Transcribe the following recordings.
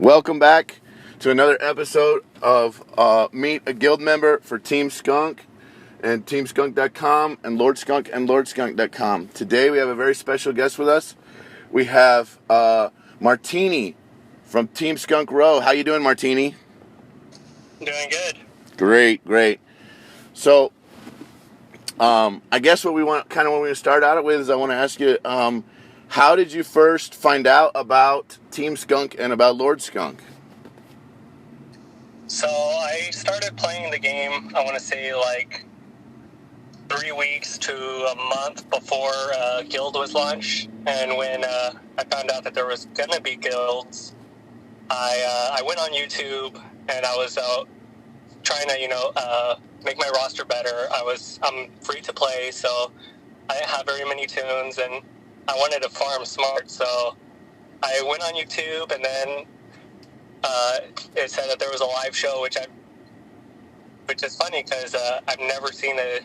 Welcome back to another episode of Meet a Guild Member for Team Skunk and TeamSkunk.com and LordSkunk.com. Today we have a very special guest with us. We have Martini from TeamSkunk.com. How you doing, Martini? Doing good. Great. So, I guess what we want to start out with is I want to ask you, how did you first find out about Team Skunk and about Lord Skunk? So I started playing the game, I want to say like 3 weeks to a month before Guild was launched. And when I found out that there was going to be guilds, I went on YouTube and I was trying to, make my roster better. I'm free to play, so I didn't have very many tunes, and I wanted to farm smart. So I went on YouTube, and then it said that there was a live show, which is funny because I've never seen a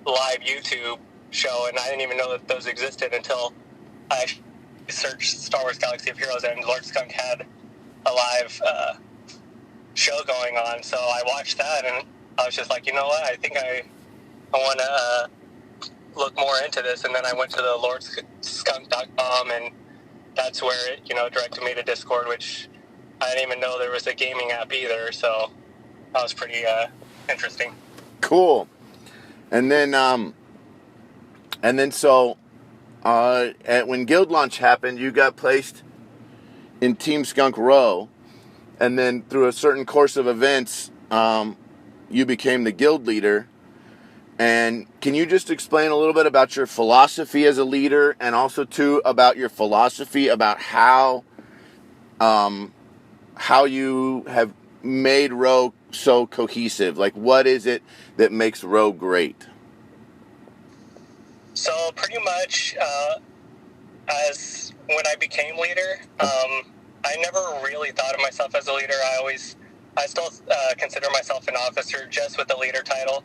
live YouTube show, and I didn't even know that those existed until I searched Star Wars Galaxy of Heroes, and Lord Skunk had a live show going on. So I watched that, and I was just like, you know what, I think I want to look more into this. And then I went to the TeamSkunk.com, and that's where it directed me to Discord, which I didn't even know there was a gaming app either. So that was pretty interesting. Cool. And then when Guild launch happened, you got placed in Team Skunk Row, and then through a certain course of events, you became the guild leader. And can you just explain a little bit about your philosophy as a leader, and also too about your philosophy about how you have made Row so cohesive? Like, what is it that makes Row great? So pretty much, as when I became leader, I never really thought of myself as a leader. I still consider myself an officer, just with the leader title.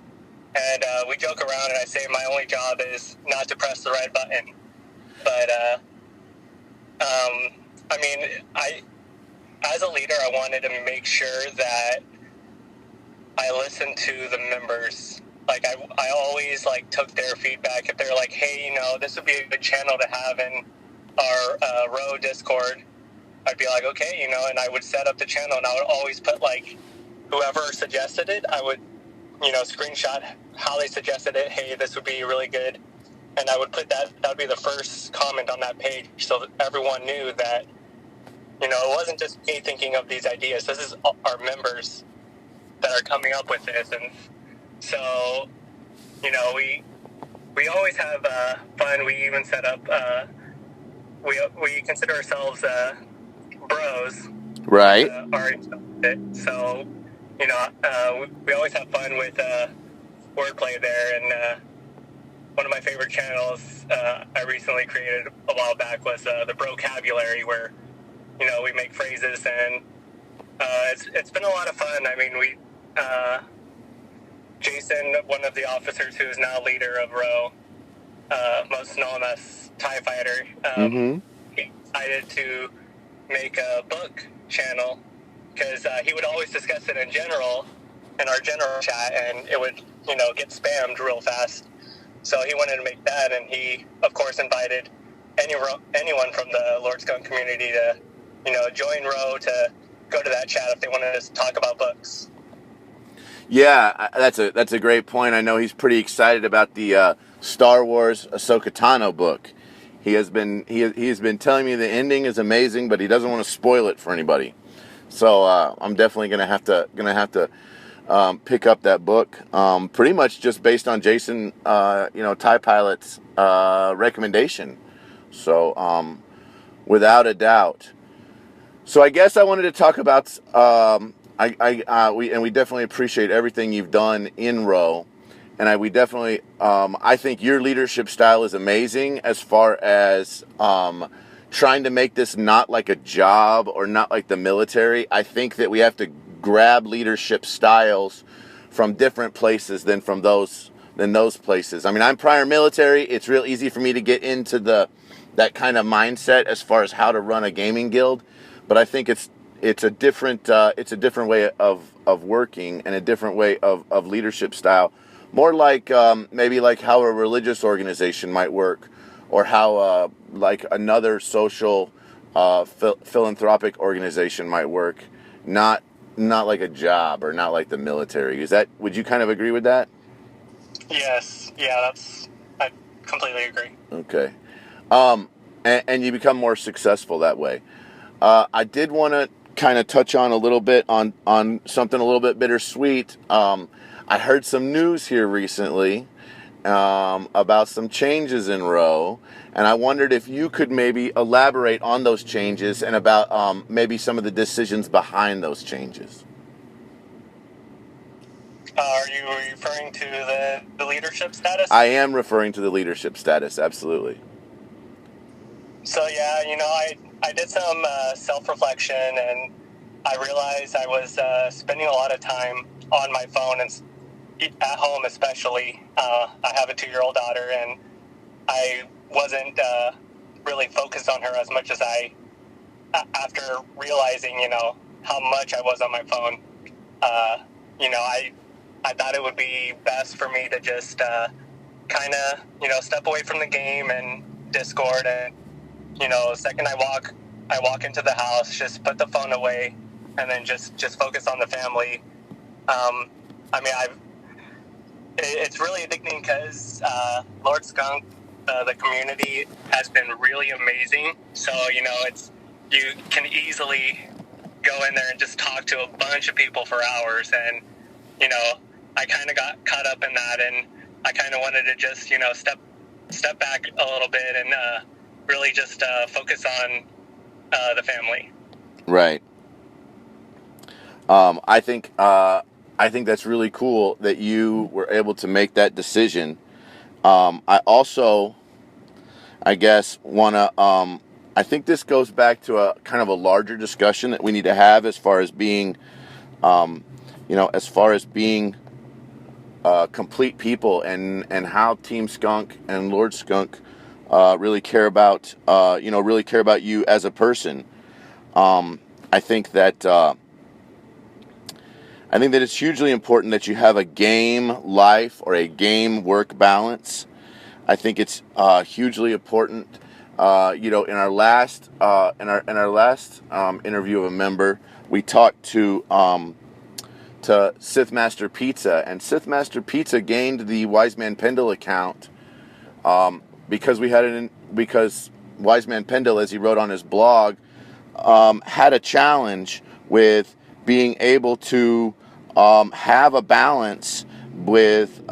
And we joke around, and I say my only job is not to press the red button. But as a leader, I wanted to make sure that I listened to the members. Like, I always took their feedback. If they're like, hey, this would be a good channel to have in our Row Discord, I'd be like, okay, and I would set up the channel, and I would always put whoever suggested it, I would screenshot how they suggested it. Hey, this would be really good. And I would put that would be the first comment on that page, so that everyone knew that, it wasn't just me thinking of these ideas. This is our members that are coming up with this. And so, we always have fun. We even set up, we consider ourselves bros. Right. So, we always have fun with wordplay there. And one of my favorite channels I recently created a while back was the Brocabulary, where we make phrases, and it's been a lot of fun. I mean, Jason, one of the officers who is now leader of Row, most known as TIE Fighter, he decided to make a book channel, because he would always discuss it in our general chat, and it would get spammed real fast. So he wanted to make that, and he of course invited anyone from the Lord Skunk community to join Row, to go to that chat if they wanted to talk about books. Yeah, that's a great point. I know he's pretty excited about the Star Wars Ahsoka Tano book. He has been telling me the ending is amazing, but he doesn't want to spoil it for anybody. So I'm definitely gonna have to pick up that book. Pretty much just based on Jason, TIE Pilot's recommendation. So without a doubt. So I guess I wanted to talk about we definitely appreciate everything you've done in Row, and I think your leadership style is amazing, as far as trying to make this not like a job or not like the military. I think that we have to grab leadership styles from different places than those places. I mean, I'm prior military. It's real easy for me to get into that kind of mindset as far as how to run a gaming guild. But I think it's it's a different way of working and a different way of leadership style, more like maybe like how a religious organization might work, or how like another social philanthropic organization might work, not like a job or not like the military. Would you kind of agree with that? Yes. Yeah, I completely agree. Okay. And you become more successful that way. I did want to kind of touch on a little bit on something a little bit bittersweet. I heard some news here recently about some changes in Roe, and I wondered if you could maybe elaborate on those changes and about maybe some of the decisions behind those changes. Are you referring to the leadership status? I am referring to the leadership status, absolutely. So yeah, I did some self-reflection, and I realized I was spending a lot of time on my phone, and at home especially. I have a 2-year-old daughter, and I wasn't really focused on her as much as after realizing, how much I was on my phone. I thought it would be best for me to just kind of, step away from the game and Discord, and the second I walk into the house, just put the phone away, and then just focus on the family. It's really addicting because Lord Skunk, the community has been really amazing. So you can easily go in there and just talk to a bunch of people for hours, and I kind of got caught up in that, and I kind of wanted to just step back a little bit and really just focus on the family. Right. I think that's really cool that you were able to make that decision. I also, I guess, want to. I think this goes back to a kind of a larger discussion that we need to have as far as being, complete people, and how Team Skunk and Lord Skunk really care about you as a person. I think that it's hugely important that you have a game life or a game work balance. I think it's hugely important. In our last interview of a member, we talked to Sith Master Pizza, and Sith Master Pizza gained the Wise Man Pendle account because Wise Man Pendle, as he wrote on his blog, had a challenge with being able to have a balance with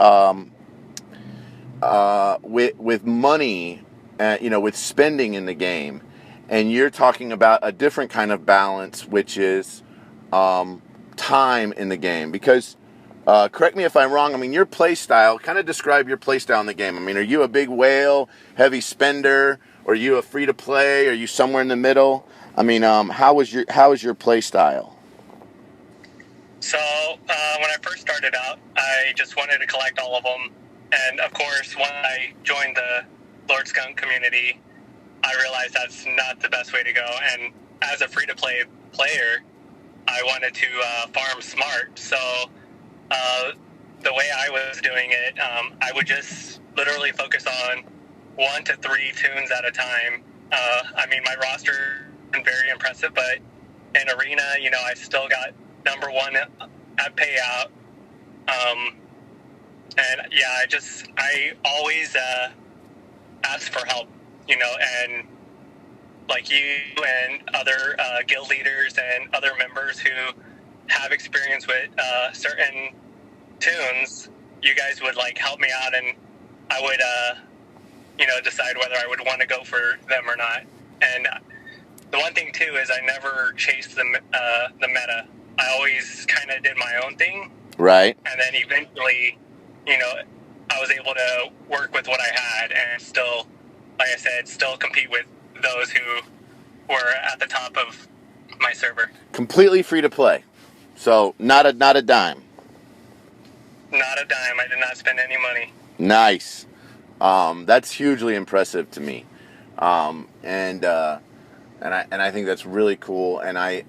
money, with spending in the game. And you're talking about a different kind of balance, which is time in the game. Because, correct me if I'm wrong, your play style, kind of describe your play style in the game. Are you a big whale, heavy spender, or are you a free to play? Are you somewhere in the middle? How is your play style? So when I first started out, I just wanted to collect all of them. And of course, when I joined the Lord Skunk community, I realized that's not the best way to go. And as a free-to-play player, I wanted to farm smart. So the way I was doing it, I would just literally focus on 1 to 3 tunes at a time. My roster isn't very impressive, but in Arena, I still got number 1 at payout. And yeah, I always ask for help, and like you and other guild leaders and other members who have experience with certain tunes, you guys would help me out, and I would decide whether I would want to go for them or not. And the one thing too is I never chased the meta. I always kind of did my own thing. Right. And then eventually, I was able to work with what I had and still, like I said, still compete with those who were at the top of my server. Completely free to play. So not a dime. Not a dime. I did not spend any money. Nice. That's hugely impressive to me. And and I think that's really cool. And I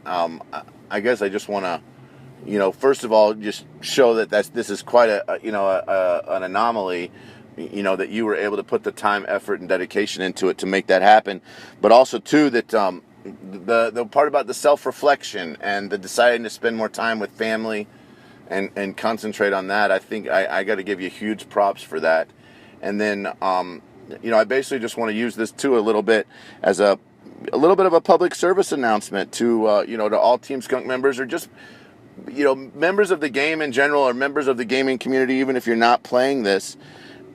guess I just want to, first of all, just show that this is quite an anomaly, that you were able to put the time, effort, and dedication into it to make that happen. But also too that the part about the self-reflection and the deciding to spend more time with family and concentrate on that, I think I got to give you huge props for that. And then I basically just want to use this too a little bit as a little bit of a public service announcement to to all Team Skunk members, or just members of the game in general, or members of the gaming community. Even if you're not playing this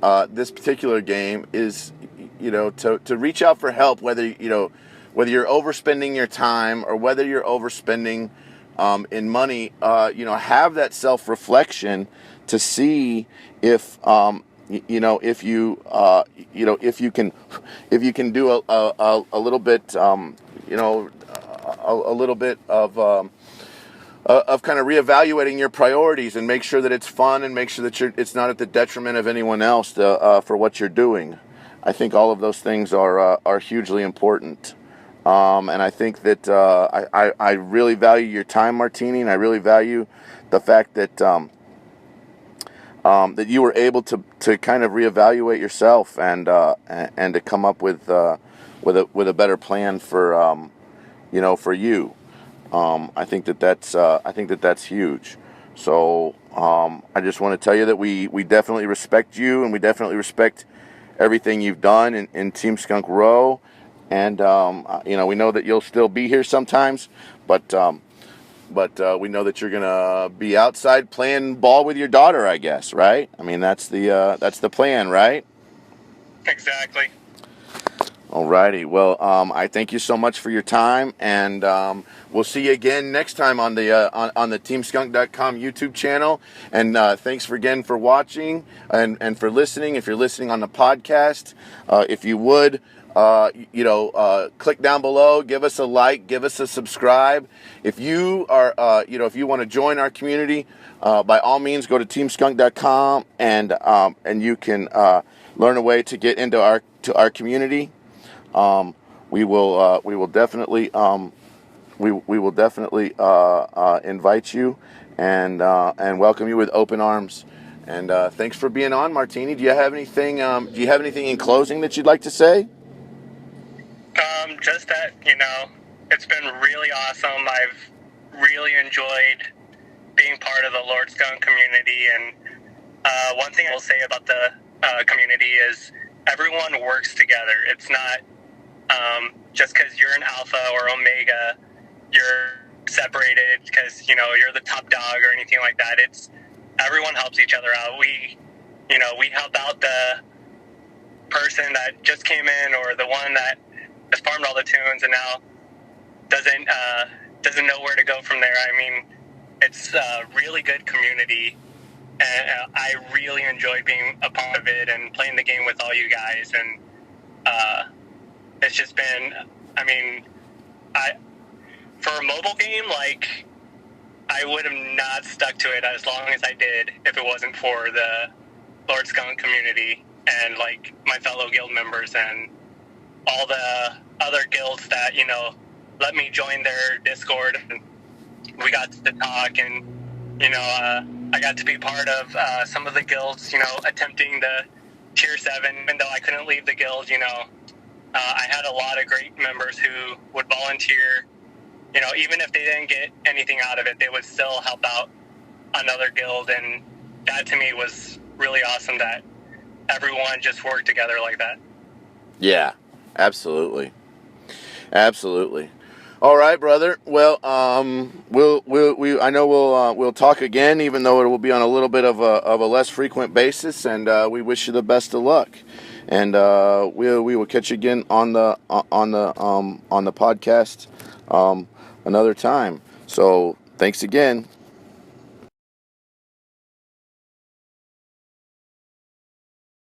particular game, is to reach out for help, whether you're overspending your time or whether you're overspending in money. Have that self-reflection to see if if you can do a little bit a little bit of kind of reevaluating your priorities, and make sure that it's fun, and make sure that it's not at the detriment of anyone else for what you're doing. I think all of those things are hugely important. And I think that I really value your time, Martini, and I really value the fact that that you were able to kind of reevaluate yourself and to come up with a better plan for for you. I think that's huge. So I just want to tell you that we definitely respect you, and we definitely respect everything you've done in Team Skunk Row. And we know that you'll still be here sometimes, but we know that you're gonna be outside playing ball with your daughter, I guess, right? I mean, that's the plan, right? Exactly. Alrighty. Well, I thank you so much for your time, and we'll see you again next time on the on the TeamSkunk.com YouTube channel. And thanks again for watching and for listening. If you're listening on the podcast, if you would. Click down below, give us a like, give us a subscribe. If you are, if you want to join our community, by all means, go to TeamSkunk.com and you can learn a way to get into our community. We will definitely invite you and welcome you with open arms. And thanks for being on, Martini. Do you have anything in closing that you'd like to say? Just that, it's been really awesome. I've really enjoyed being part of the Lord Skunk community. And one thing I will say about the community is everyone works together. It's not just because you're an alpha or omega, you're separated because, you're the top dog or anything like that. It's everyone helps each other out. We help out the person that just came in, or the one that has farmed all the tunes and now doesn't know where to go from there. I mean, it's a really good community, and I really enjoyed being a part of it and playing the game with all you guys. And it's just been, for a mobile game, I would have not stuck to it as long as I did if it wasn't for the Lord Skunk community and my fellow guild members and all the other guilds that, let me join their Discord, and we got to talk, and, I got to be part of some of the guilds, attempting the tier 7, even though I couldn't leave the guild. I had a lot of great members who would volunteer, even if they didn't get anything out of it, they would still help out another guild, and that to me was really awesome that everyone just worked together like that. Yeah. Absolutely. All right, brother. Well, we'll talk again, even though it will be on a little bit of a less frequent basis. And we wish you the best of luck. And we will catch you again on the podcast another time. So thanks again.